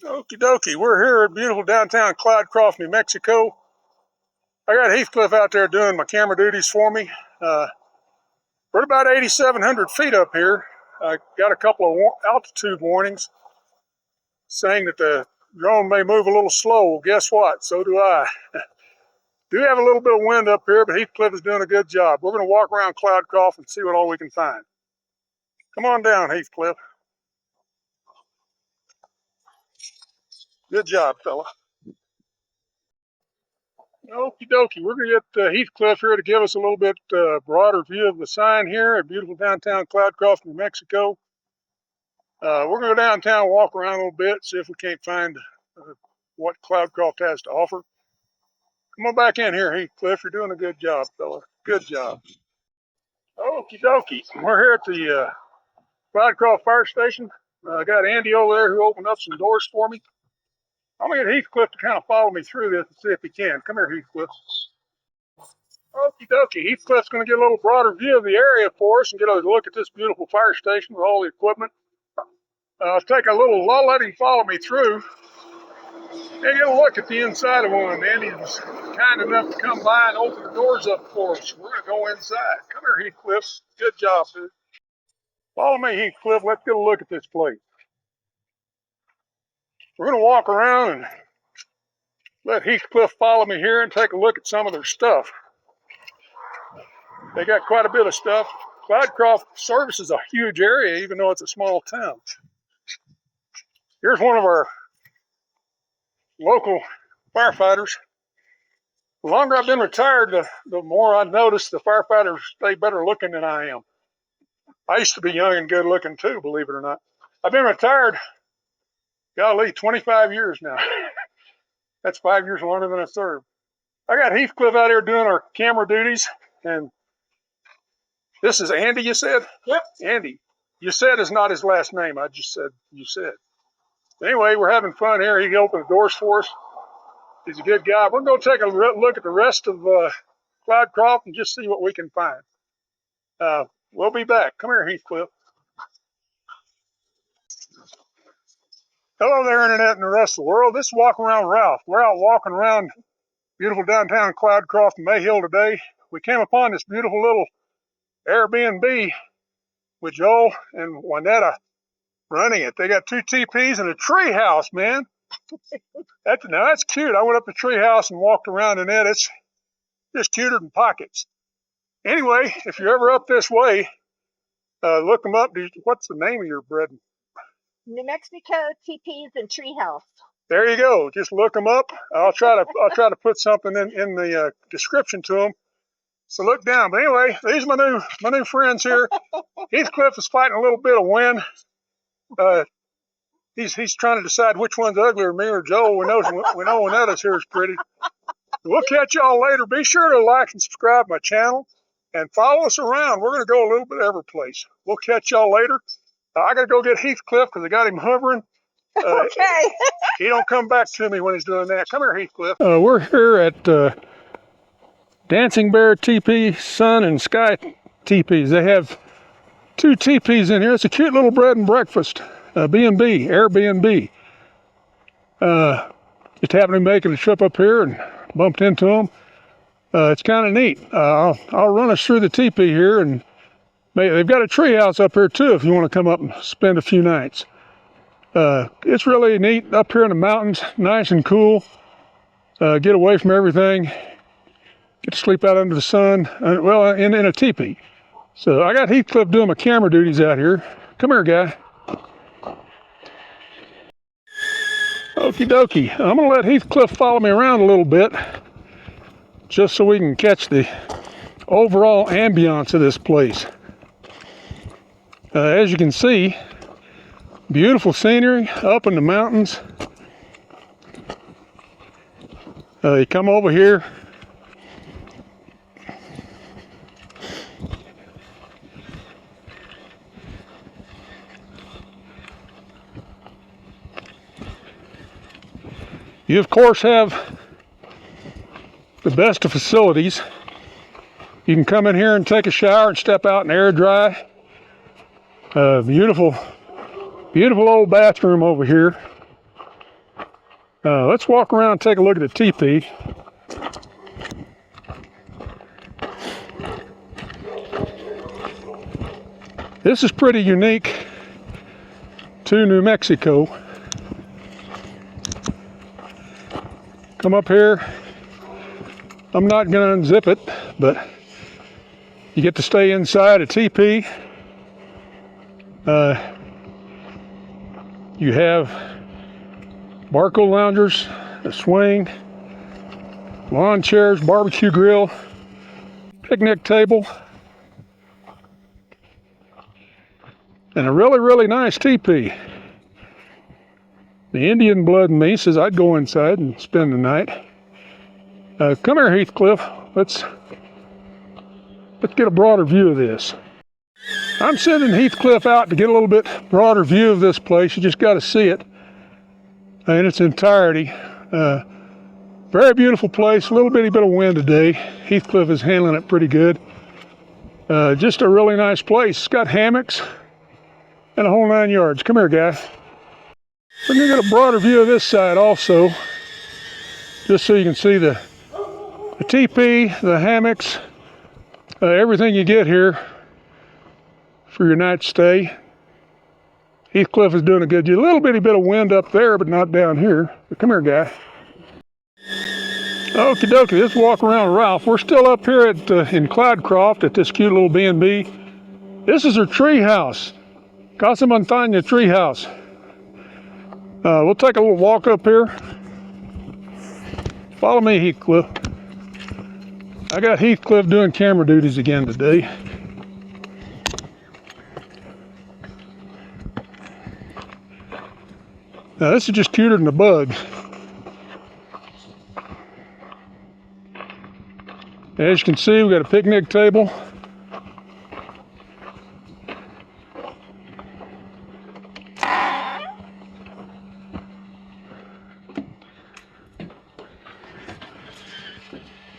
Okie dokie, we're here at beautiful downtown Cloudcroft, New Mexico. I got Heathcliff out there doing my camera duties for me. We're at about 8,700 feet up here. I got a couple of altitude warnings saying that the drone may move a little slow. Well, guess what? So do I. Do have a little bit of wind up here, but Heathcliff is doing a good job. We're going to walk around Cloudcroft and see what all we can find. Come on down, Heathcliff. Good job, fella. Okie dokie, we're going to get Heathcliff here to give us a little bit broader view of the sign here at beautiful downtown Cloudcroft, New Mexico. We're going to go downtown, walk around a little bit, see if we can't find what Cloudcroft has to offer. Come on back in here, Heathcliff. You're doing a good job, fella. Good job. Okie dokie, we're here at the Cloudcroft Fire Station. I got Andy over there who opened up some doors for me. I'm going to get Heathcliff to kind of follow me through this and see if he can. Come here, Heathcliff. Okie dokie. Heathcliff's going to get a little broader view of the area for us and get a look at this beautiful fire station with all the equipment. I'll let him follow me through and get a look at the inside of one. Andy's kind enough to come by and open the doors up for us. We're going to go inside. Come here, Heathcliff. Good job, dude. Follow me, Heathcliff. Let's get a look at this place. We're going to walk around and let Heathcliff follow me here and take a look at some of their stuff. They got quite a bit of stuff. Cloudcroft services a huge area, even though it's a small town. Here's one of our local firefighters. The longer I've been retired, the more I've noticed the firefighters stay better looking than I am. I used to be young and good looking too, believe it or not. I've been retired, golly, 25 years now. That's 5 years longer than I served. I got Heathcliff out here doing our camera duties, and this is Andy, you said? Yep. Andy. You said is not his last name. I just said you said. Anyway, we're having fun here. He opened the doors for us. He's a good guy. We're going to take a look at the rest of Cloudcroft and just see what we can find. We'll be back. Come here, Heathcliff. Hello there, Internet and the rest of the world. This is Walk Around Ralph. We're out walking around beautiful downtown Cloudcroft and Mayhill today. We came upon this beautiful little AirBnB with Joel and Juanetta running it. They got 2 teepees and a tree house, man. That's cute. I went up the tree house and walked around in it. It's just cuter than pockets. Anyway, if you're ever up this way, look them up. What's the name of your bread? New Mexico Teepees and Treehouse. There you go. Just look them up. I'll try to put something in the description to them. So look down. But anyway, these are my new friends here. Heathcliff is fighting a little bit of wind. He's trying to decide which one's uglier, me or Joel. We know Juanetta's here is pretty. We'll catch y'all later. Be sure to like and subscribe my channel and follow us around. We're going to go a little bit every place. We'll catch y'all later. I got to go get Heathcliff because I got him hovering. Okay. He don't come back to me when he's doing that. Come here, Heathcliff. We're here at Dancing Bear Teepee, Sun and Sky Teepees. They have 2 teepees in here. It's a cute little bread and breakfast. B&B, Air BnB. Just happened to be making a trip up here and bumped into them. It's kind of neat. I'll run us through the teepee here, and they've got a tree house up here too if you want to come up and spend a few nights. It's really neat up here in the mountains, nice and cool. Get away from everything. Get to sleep out under the sun, in a teepee. So I got Heathcliff doing my camera duties out here. Come here, guy. Okie dokie. I'm going to let Heathcliff follow me around a little bit just so we can catch the overall ambiance of this place. As you can see, beautiful scenery up in the mountains. You come over here. You, of course, have the best of facilities. You can come in here and take a shower and step out and air dry. Beautiful old bathroom over here. Let's walk around and take a look at the teepee. This is pretty unique to New Mexico. Come up here. I'm not going to unzip it, but you get to stay inside a teepee. You have Barco loungers, a swing, lawn chairs, barbecue grill, picnic table, and a really, really nice teepee. The Indian blood in me says I'd go inside and spend the night. Come here, Heathcliff. Let's get a broader view of this. I'm sending Heathcliff out to get a little bit broader view of this place. You just got to see it in its entirety. Very beautiful place. A little bitty bit of wind today. Heathcliff is handling it pretty good. Just a really nice place. It's got hammocks and a whole 9 yards. Come here, guy. We're going to get a broader view of this side also, just so you can see the teepee, the hammocks, everything you get here for your night stay. Heathcliff is doing a good job. A little bitty bit of wind up there, but not down here. But come here, guy. Okie dokie, let's walk around Ralph. We're still up here in Cloudcroft at this cute little B&B. This is her tree house. Casa Montaña tree house. We'll take a little walk up here. Follow me, Heathcliff. I got Heathcliff doing camera duties again today. Now this is just cuter than a bug. As you can see, we got a picnic table.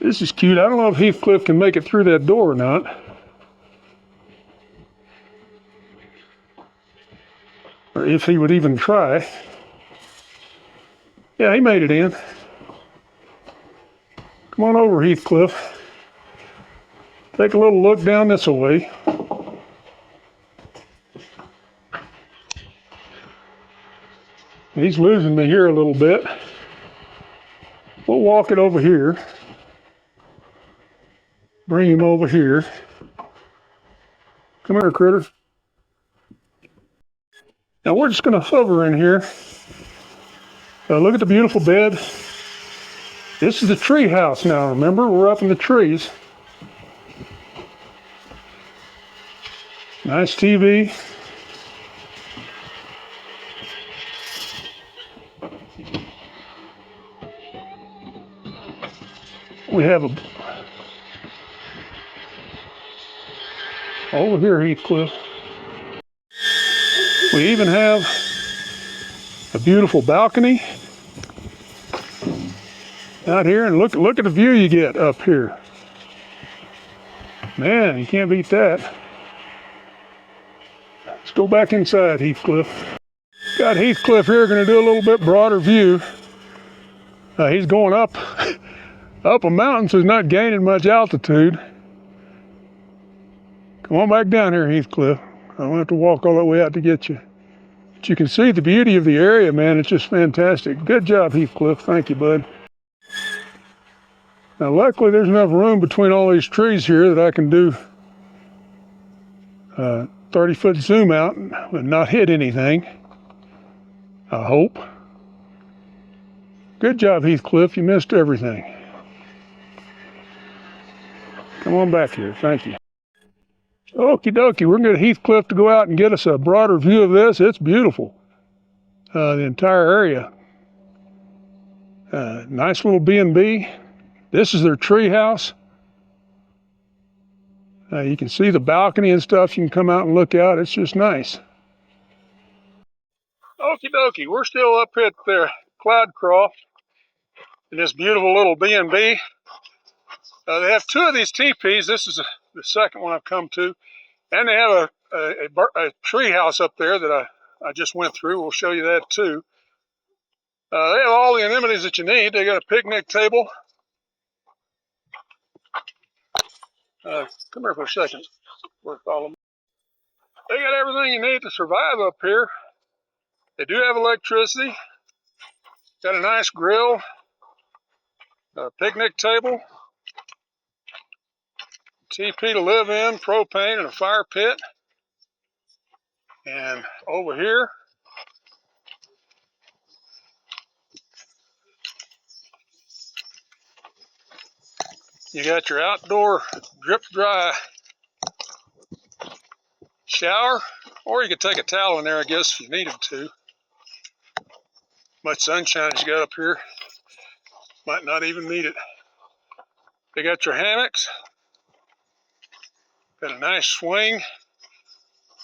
This is cute. I don't know if Heathcliff can make it through that door or not. Or if he would even try. Yeah, he made it in. Come on over, Heathcliff. Take a little look down this way. He's losing me here a little bit. We'll walk it over here. Bring him over here. Come here, critter. Now we're just going to hover in here. Look at the beautiful bed. This is the tree house now, remember? We're up in the trees. Nice TV. We have a... Over here, Heathcliff. We even have a beautiful balcony out here, and look at the view you get up here. Man, you can't beat that. Let's go back inside, Heathcliff. Got Heathcliff here, going to do a little bit broader view. He's going up a mountain, so he's not gaining much altitude. Come on back down here, Heathcliff. I don't have to walk all that way out to get you. But you can see the beauty of the area, man. It's just fantastic. Good job, Heathcliff. Thank you, bud. Now, luckily, there's enough room between all these trees here that I can do 30-foot zoom out and not hit anything. I hope. Good job, Heathcliff. You missed everything. Come on back here. Thank you. Okie dokie, we're going to get Heathcliff to go out and get us a broader view of this. It's beautiful, the entire area. Nice little B&B. This is their tree house. You can see the balcony and stuff. You can come out and look out. It's just nice. Okie dokie, we're still up at their Cloudcroft in this beautiful little B&B. They have two of these teepees. This is the second one I've come to. And they have a tree house up there that I just went through. We'll show you that too. They have all the amenities that you need. They got a picnic table. Come here for a second. Follow me. They got everything you need to survive up here. They do have electricity. Got a nice grill, a picnic table, TP to live in, propane, and a fire pit. And over here, you got your outdoor drip dry shower, or you could take a towel in there, I guess, if you needed to. Much sunshine as you got up here, might not even need it. They got your hammocks, got a nice swing,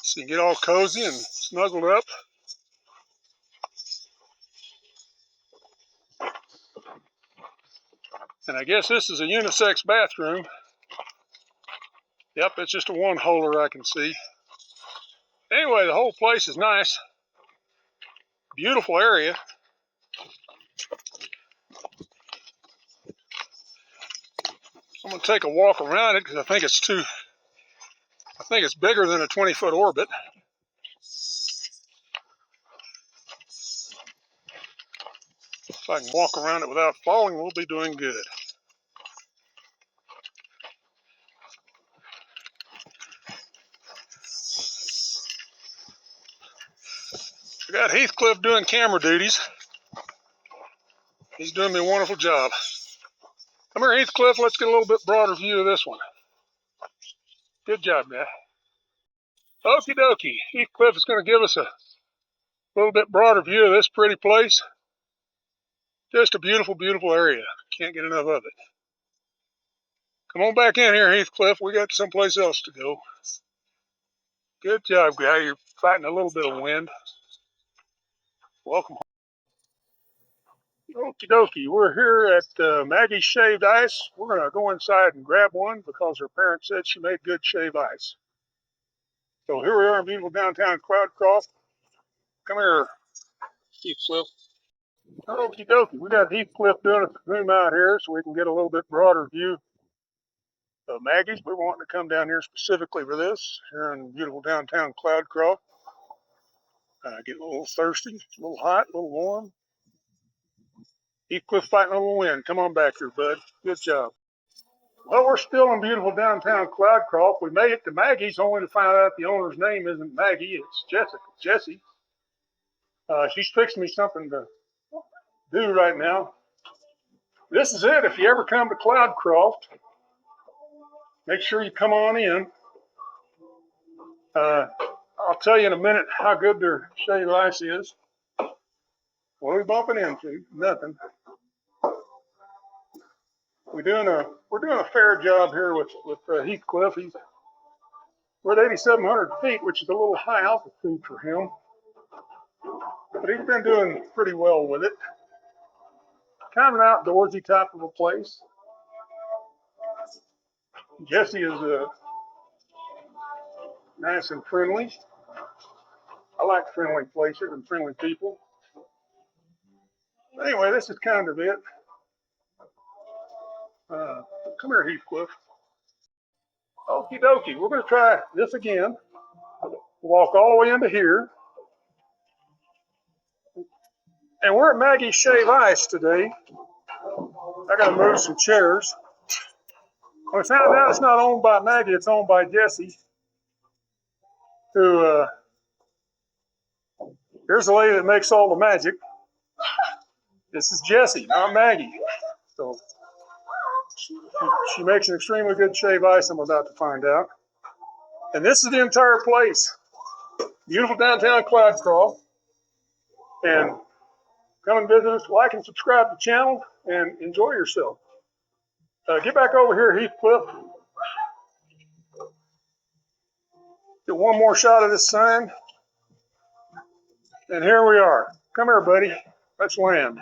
so you can get all cozy and snuggled up. And I guess this is a unisex bathroom. Yep, it's just a one-holer I can see. Anyway, the whole place is nice. Beautiful area. I'm gonna take a walk around it because I think it's bigger than a 20-foot orbit. If I can walk around it without falling, we'll be doing good. We got Heathcliff doing camera duties. He's doing me a wonderful job. Come here, Heathcliff, let's get a little bit broader view of this one. Good job, man. Okie dokie. Heathcliff is going to give us a little bit broader view of this pretty place. Just a beautiful, beautiful area. Can't get enough of it. Come on back in here, Heathcliff. We got someplace else to go. Good job, guy. You're fighting a little bit of wind. Welcome home. Okie dokie. We're here at Maggie's Shaved Ice. We're going to go inside and grab one because her parents said she made good shaved ice. So here we are in beautiful downtown Cloudcroft. Come here, Heathcliff. Okie dokie. We got Heathcliff doing a zoom out here so we can get a little bit broader view of Maggie's. We're wanting to come down here specifically for this here in beautiful downtown Cloudcroft. Getting a little thirsty, a little hot, a little warm. Heathcliff fighting a little wind. Come on back here, bud. Good job. Well, we're still in beautiful downtown Cloudcroft. We made it to Maggie's only to find out the owner's name isn't Maggie, it's Jessie. She's fixing me something to do right now. This is it. If you ever come to Cloudcroft, make sure you come on in. I'll tell you in a minute how good their shaved ice is. What are we bumping into? Nothing. We're doing a fair job here with Heathcliff. We're at 8,700 feet, which is a little high altitude for him, but he's been doing pretty well with it. Kind of an outdoorsy type of a place. Jessie is nice and friendly. I like friendly places and friendly people. Anyway, this is kind of it. Come here, Heathcliff. Okie dokie, we're going to try this again. Walk all the way into here. And we're at Maggie's Shave Ice today. I got to move some chairs. We found out it's not owned by Maggie, it's owned by Jessie. Here's the lady that makes all the magic. This is Jessie, not Maggie. So she makes an extremely good shave ice, I'm about to find out. And this is the entire place. Beautiful downtown Cloudcroft. And come and visit us, like and subscribe to the channel, and enjoy yourself. Get back over here, Heathcliff. Get one more shot of this sign. And here we are. Come here, buddy. Let's land.